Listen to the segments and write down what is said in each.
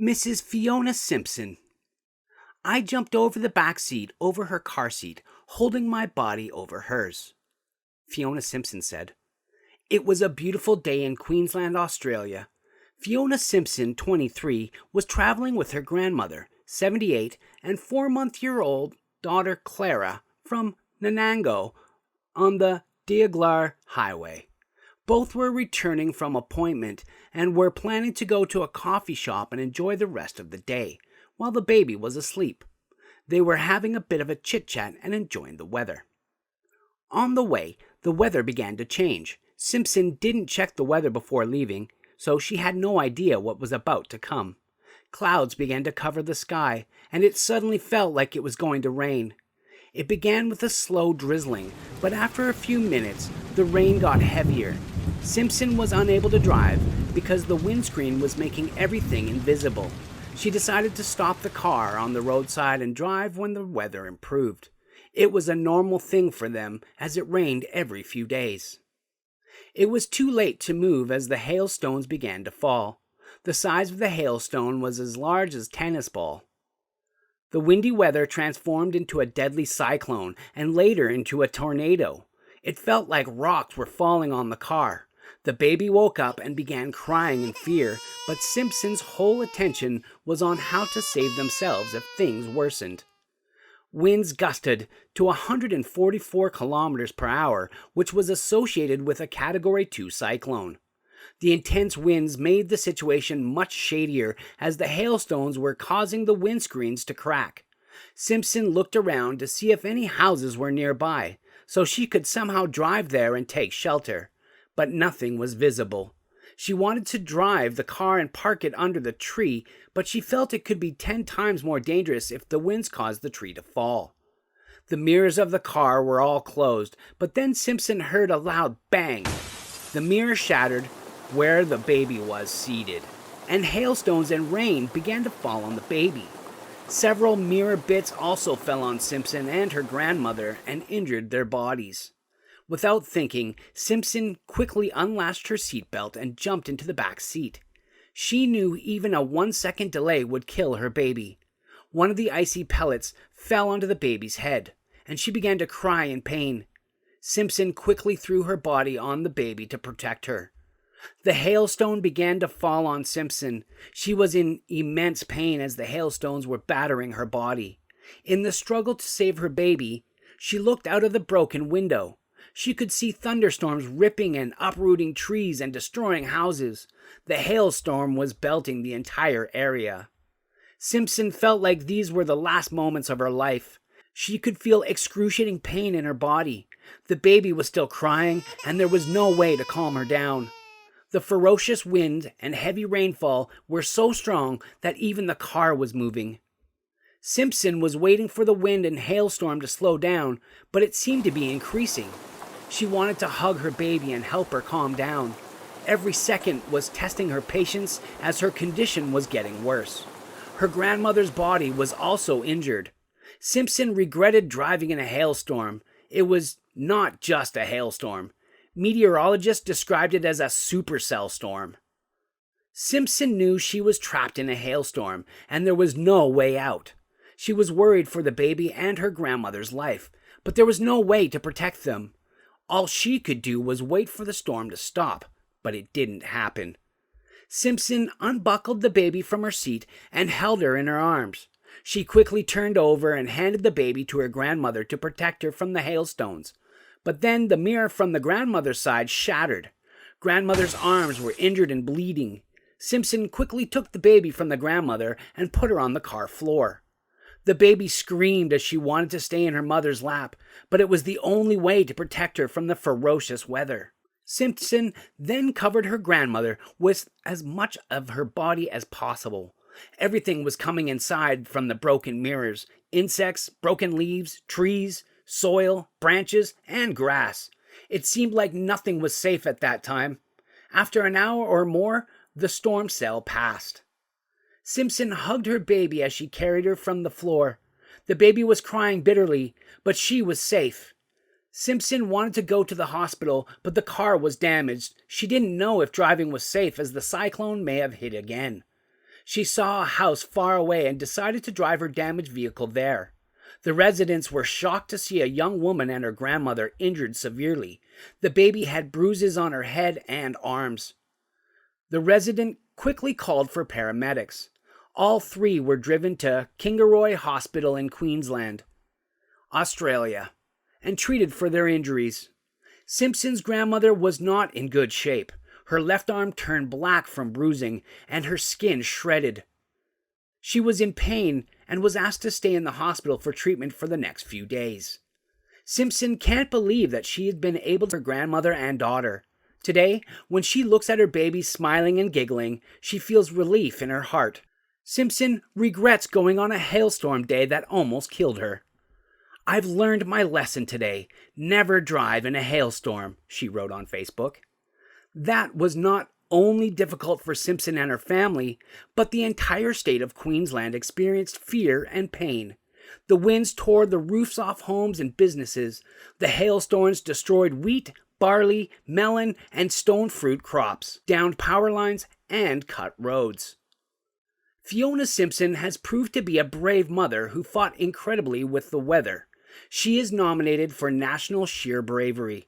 Mrs. Fiona Simpson. I jumped over the back seat over her car seat, holding my body over hers. Fiona Simpson said. It was a beautiful day in Queensland, Australia. Fiona Simpson, 23, was traveling with her grandmother, 78, and 4-month-old daughter Clara from Nanango on the Diaglar Highway. Both were returning from appointment and were planning to go to a coffee shop and enjoy the rest of the day, while the baby was asleep. They were having a bit of a chit-chat and enjoying the weather. On the way, the weather began to change. Simpson didn't check the weather before leaving, so she had no idea what was about to come. Clouds began to cover the sky, and it suddenly felt like it was going to rain. It began with a slow drizzling, but after a few minutes, the rain got heavier. Simpson was unable to drive because the windscreen was making everything invisible. She decided to stop the car on the roadside and drive when the weather improved. It was a normal thing for them as it rained every few days. It was too late to move as the hailstones began to fall. The size of the hailstone was as large as a tennis ball. The windy weather transformed into a deadly cyclone and later into a tornado. It felt like rocks were falling on the car. The baby woke up and began crying in fear, but Simpson's whole attention was on how to save themselves if things worsened. Winds gusted to 144 kilometers per hour, which was associated with a Category 2 cyclone. The intense winds made the situation much shadier as the hailstones were causing the windscreens to crack. Simpson looked around to see if any houses were nearby, so she could somehow drive there and take shelter. But nothing was visible. She wanted to drive the car and park it under the tree, but she felt it could be 10 times more dangerous if the winds caused the tree to fall. The mirrors of the car were all closed, but then Simpson heard a loud bang. The mirror shattered where the baby was seated, and hailstones and rain began to fall on the baby. Several mirror bits also fell on Simpson and her grandmother and injured their bodies. Without thinking, Simpson quickly unlatched her seatbelt and jumped into the back seat. She knew even a 1-second delay would kill her baby. One of the icy pellets fell onto the baby's head, and she began to cry in pain. Simpson quickly threw her body on the baby to protect her. The hailstone began to fall on Simpson. She was in immense pain as the hailstones were battering her body. In the struggle to save her baby, she looked out of the broken window. She could see thunderstorms ripping and uprooting trees and destroying houses. The hailstorm was belting the entire area. Simpson felt like these were the last moments of her life. She could feel excruciating pain in her body. The baby was still crying, and there was no way to calm her down. The ferocious wind and heavy rainfall were so strong that even the car was moving. Simpson was waiting for the wind and hailstorm to slow down, but it seemed to be increasing. She wanted to hug her baby and help her calm down. Every second was testing her patience as her condition was getting worse. Her grandmother's body was also injured. Simpson regretted driving in a hailstorm. It was not just a hailstorm. Meteorologists described it as a supercell storm. Simpson knew she was trapped in a hailstorm, and there was no way out. She was worried for the baby and her grandmother's life, but there was no way to protect them. All she could do was wait for the storm to stop, but it didn't happen. Simpson unbuckled the baby from her seat and held her in her arms. She quickly turned over and handed the baby to her grandmother to protect her from the hailstones. But then the mirror from the grandmother's side shattered. Grandmother's arms were injured and bleeding. Simpson quickly took the baby from the grandmother and put her on the car floor. The baby screamed as she wanted to stay in her mother's lap, but it was the only way to protect her from the ferocious weather. Simpson then covered her grandmother with as much of her body as possible. Everything was coming inside from the broken mirrors: insects, broken leaves, trees, soil, branches, and grass. It seemed like nothing was safe at that time. After an hour or more, the storm cell passed. Simpson hugged her baby as she carried her from the floor. The baby was crying bitterly, but she was safe. Simpson wanted to go to the hospital, but the car was damaged. She didn't know if driving was safe as the cyclone may have hit again. She saw a house far away and decided to drive her damaged vehicle there. The residents were shocked to see a young woman and her grandmother injured severely. The baby had bruises on her head and arms. The resident quickly called for paramedics. All three were driven to Kingaroy Hospital in Queensland, Australia, and treated for their injuries. Simpson's grandmother was not in good shape. Her left arm turned black from bruising, and her skin shredded. She was in pain and was asked to stay in the hospital for treatment for the next few days. Simpson can't believe that she had been able to her grandmother and daughter. Today, when she looks at her baby smiling and giggling, she feels relief in her heart. Simpson regrets going on a hailstorm day that almost killed her. "I've learned my lesson today. Never drive in a hailstorm," she wrote on Facebook. That was not only difficult for Simpson and her family, but the entire state of Queensland experienced fear and pain. The winds tore the roofs off homes and businesses. The hailstones destroyed wheat, barley, melon, and stone fruit crops, downed power lines, and cut roads. Fiona Simpson has proved to be a brave mother who fought incredibly with the weather. She is nominated for National Sheer Bravery.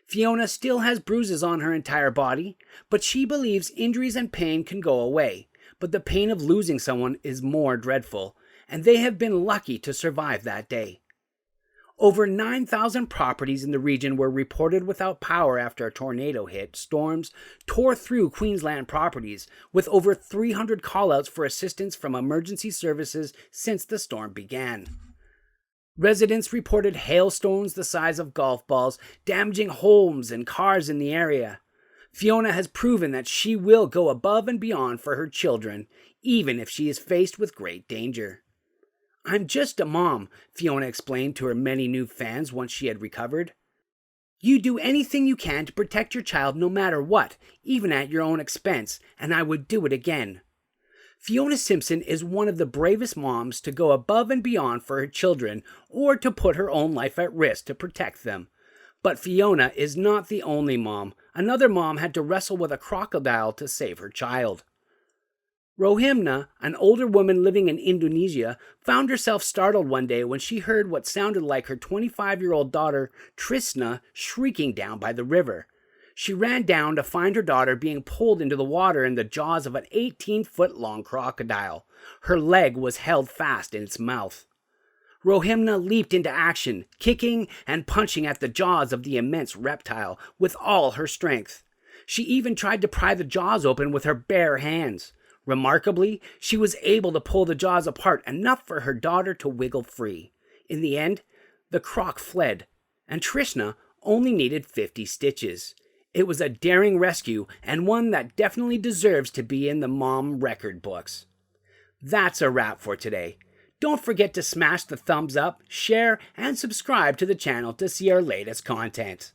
Fiona still has bruises on her entire body, but she believes injuries and pain can go away. But the pain of losing someone is more dreadful, and they have been lucky to survive that day. Over 9,000 properties in the region were reported without power after a tornado hit. Storms tore through Queensland properties, with over 300 callouts for assistance from emergency services since the storm began. Residents reported hailstones the size of golf balls, damaging homes and cars in the area. Fiona has proven that she will go above and beyond for her children, even if she is faced with great danger. "I'm just a mom," Fiona explained to her many new fans once she had recovered. "You do anything you can to protect your child no matter what, even at your own expense, and I would do it again." Fiona Simpson is one of the bravest moms to go above and beyond for her children or to put her own life at risk to protect them. But Fiona is not the only mom. Another mom had to wrestle with a crocodile to save her child. Rohimna, an older woman living in Indonesia, found herself startled one day when she heard what sounded like her 25-year-old daughter, Trisna, shrieking down by the river. She ran down to find her daughter being pulled into the water in the jaws of an 18-foot-long crocodile. Her leg was held fast in its mouth. Rohimna leaped into action, kicking and punching at the jaws of the immense reptile with all her strength. She even tried to pry the jaws open with her bare hands. Remarkably, she was able to pull the jaws apart enough for her daughter to wiggle free. In the end, the croc fled, and Trishna only needed 50 stitches. It was a daring rescue, and one that definitely deserves to be in the mom record books. That's a wrap for today. Don't forget to smash the thumbs up, share, and subscribe to the channel to see our latest content.